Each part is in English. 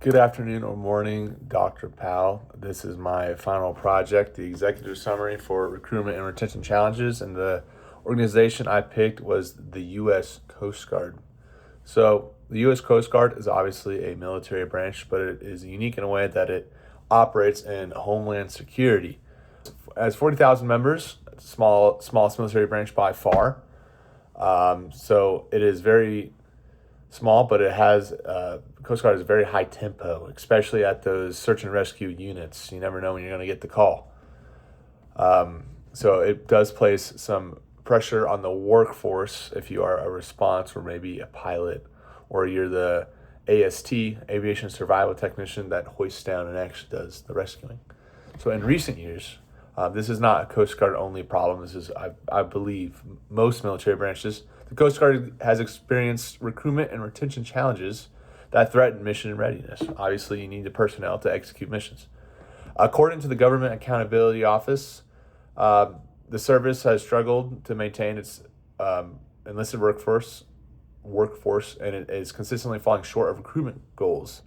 Good afternoon or morning, Dr. Powell. This is my final project, the executive summary for recruitment and retention challenges, and the organization I picked was the U.S. Coast Guard. So, the U.S. Coast Guard is obviously a military branch, but it is unique in a way that it operates in homeland security. It has 40,000 members, it's smallest military branch by far. So, it is very small, but it has Coast Guard is very high tempo, especially at those search and rescue units. You never know when you're going to get the call. So it does place some pressure on the workforce if you are a response or maybe a pilot or you're the AST, aviation survival technician that hoists down and actually does the rescuing. So in recent years, this is not a Coast Guard only problem. This is, I believe, most military branches. The Coast Guard has experienced recruitment and retention challenges that threaten mission readiness. Obviously, you need the personnel to execute missions. According to the Government Accountability Office, the service has struggled to maintain its enlisted workforce, and it is consistently falling short of recruitment goals.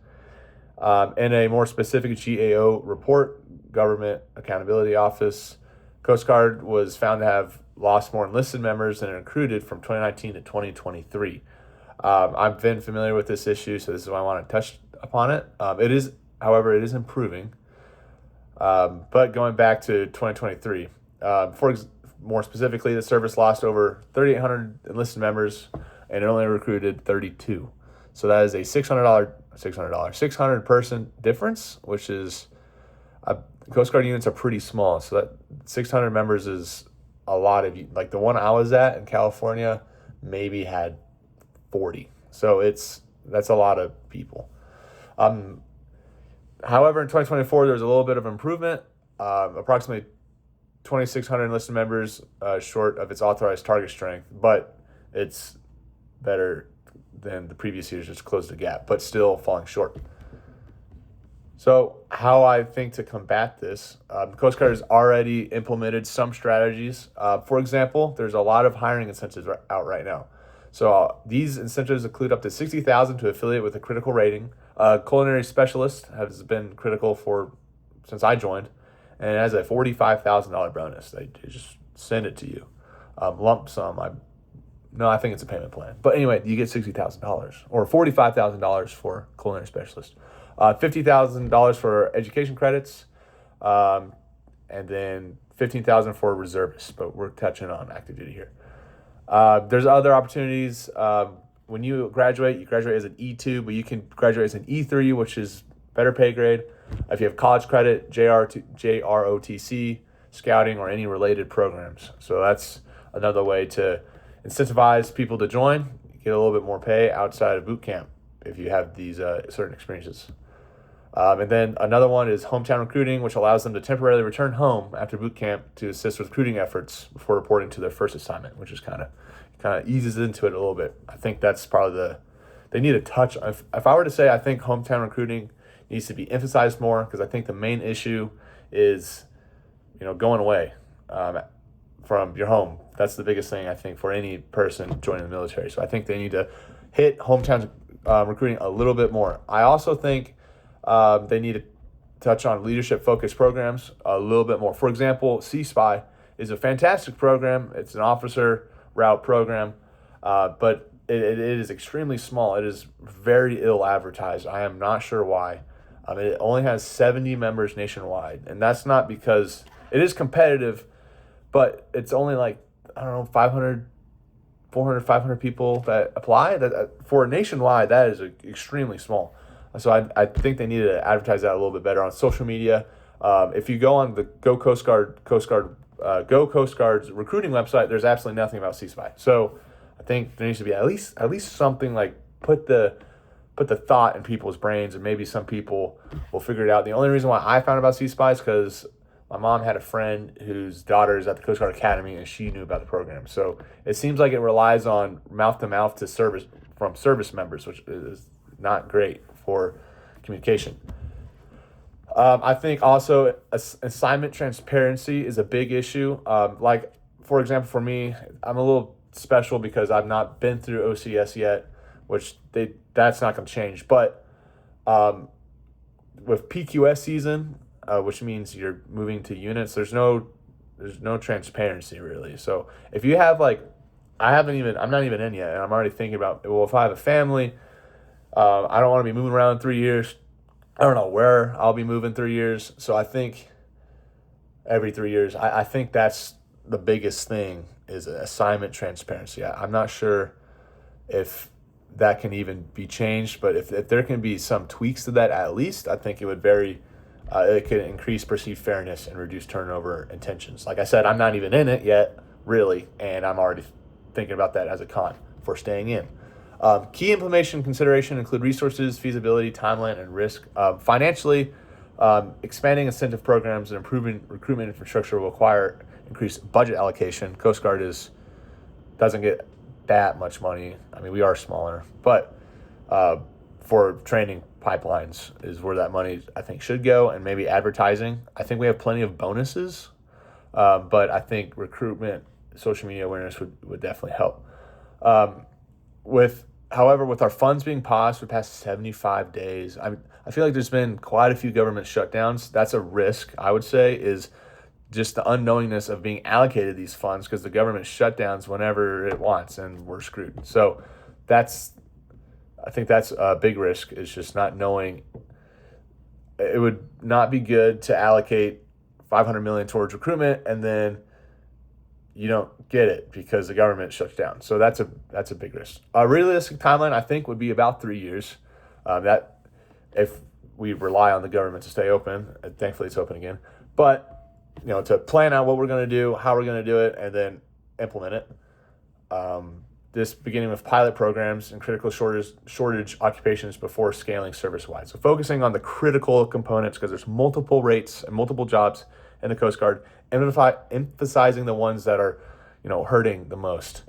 In a more specific GAO report, Government Accountability Office, Coast Guard was found to have lost more enlisted members than it recruited from 2019 to 2023. I've been familiar with this issue, so this is why I want to touch upon it. However, it is improving. But going back to 2023, more specifically, the service lost over 3,800 enlisted members and it only recruited 32. So that is a $600 person difference, which is Coast Guard units are pretty small. So that 600 members is a lot of, like the one I was at in California maybe had 40. So that's a lot of people. However, in 2024, there was a little bit of improvement. Approximately 2,600 enlisted members short of its authorized target strength, but it's better than the previous years, just closed the gap, but still falling short. So how I think to combat this, the Coast Guard has already implemented some strategies. For example, there's a lot of hiring incentives out right now. So these incentives include up to $60,000 to affiliate with a critical rating. Culinary specialist has been critical since I joined, and it has a $45,000 bonus. They just send it to you, lump sum. I think it's a payment plan. But anyway, you get $60,000 or $45,000 for culinary specialist. $50,000 for education credits, and then $15,000 for reservists. But we're touching on active duty here. There's other opportunities. When you graduate as an E2, but you can graduate as an E3, which is better pay grade. If you have college credit, JROTC, scouting, or any related programs. So that's another way to incentivize people to join, get a little bit more pay outside of boot camp if you have these certain experiences. And then another one is hometown recruiting, which allows them to temporarily return home after boot camp to assist with recruiting efforts before reporting to their first assignment, which is kind of eases into it a little bit. I think that's probably they need a touch. If I were to say, I think hometown recruiting needs to be emphasized more, because I think the main issue is, going away from your home. That's the biggest thing, I think, for any person joining the military. So I think they need to hit hometown recruiting a little bit more. I also think they need to touch on leadership-focused programs a little bit more. For example, C-SPY is a fantastic program. It's an officer route program, but it is extremely small. It is very ill advertised. I am not sure why. It only has 70 members nationwide, and that's not because it is competitive, but it's only 500 people that apply. For nationwide, that is extremely small. So I think they need to advertise that a little bit better on social media. If you go on the Go Coast Guard's recruiting website, there's absolutely nothing about C-SPY. So I think there needs to be at least something like put the thought in people's brains, and maybe some people will figure it out. The only reason why I found about C-SPY is because my mom had a friend whose daughter is at the Coast Guard Academy, and she knew about the program. So it seems like it relies on mouth-to-mouth to service from service members, which is not great for communication. I think also assignment transparency is a big issue. For example, for me, I'm a little special because I've not been through OCS yet, which that's not going to change. But with PQS season, which means you're moving to units, there's no transparency really. So if you have like, I'm not even in yet, and I'm already thinking about, well, if I have a family, I don't want to be moving around in 3 years. I don't know where I'll be moving 3 years. So I think every 3 years, I think that's the biggest thing is assignment transparency. I'm not sure if that can even be changed, but if there can be some tweaks to that, at least I think it could increase perceived fairness and reduce turnover and tensions. Like I said, I'm not even in it yet, really, and I'm already thinking about that as a con for staying in. Key implementation consideration include resources, feasibility, timeline, and risk. Financially, expanding incentive programs and improving recruitment infrastructure will require increased budget allocation. Coast Guard doesn't get that much money. I mean, we are smaller, but for training pipelines is where that money I think should go, and maybe advertising. I think we have plenty of bonuses, but I think recruitment, social media awareness would definitely help. However, with our funds being paused for the past 75 days, I feel like there's been quite a few government shutdowns. That's a risk, I would say, is just the unknowingness of being allocated these funds because the government shutdowns whenever it wants and we're screwed. So I think that's a big risk, is just not knowing. It would not be good to allocate $500 million towards recruitment and then you don't get it because the government shuts down. So that's a big risk. A realistic timeline, I think, would be about 3 years. That if we rely on the government to stay open, and thankfully it's open again. But to plan out what we're going to do, how we're going to do it, and then implement it. This beginning with pilot programs and critical shortage occupations before scaling service-wide. So focusing on the critical components because there's multiple rates and multiple jobs in the Coast Guard, emphasizing the ones that are, hurting the most.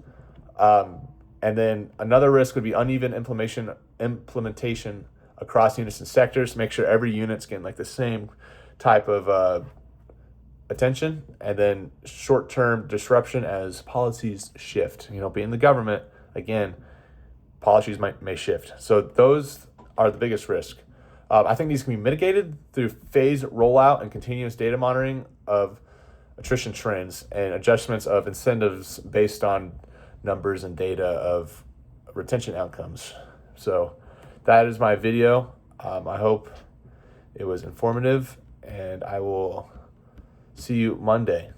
And then another risk would be uneven implementation across units and sectors. Make sure every unit's getting like the same type of attention, and then short-term disruption as policies shift. Being the government, again, policies may shift. So those are the biggest risk. I think these can be mitigated through phased rollout and continuous data monitoring of attrition trends and adjustments of incentives based on numbers and data of retention outcomes. So that is my video. I hope it was informative, and I will see you Monday.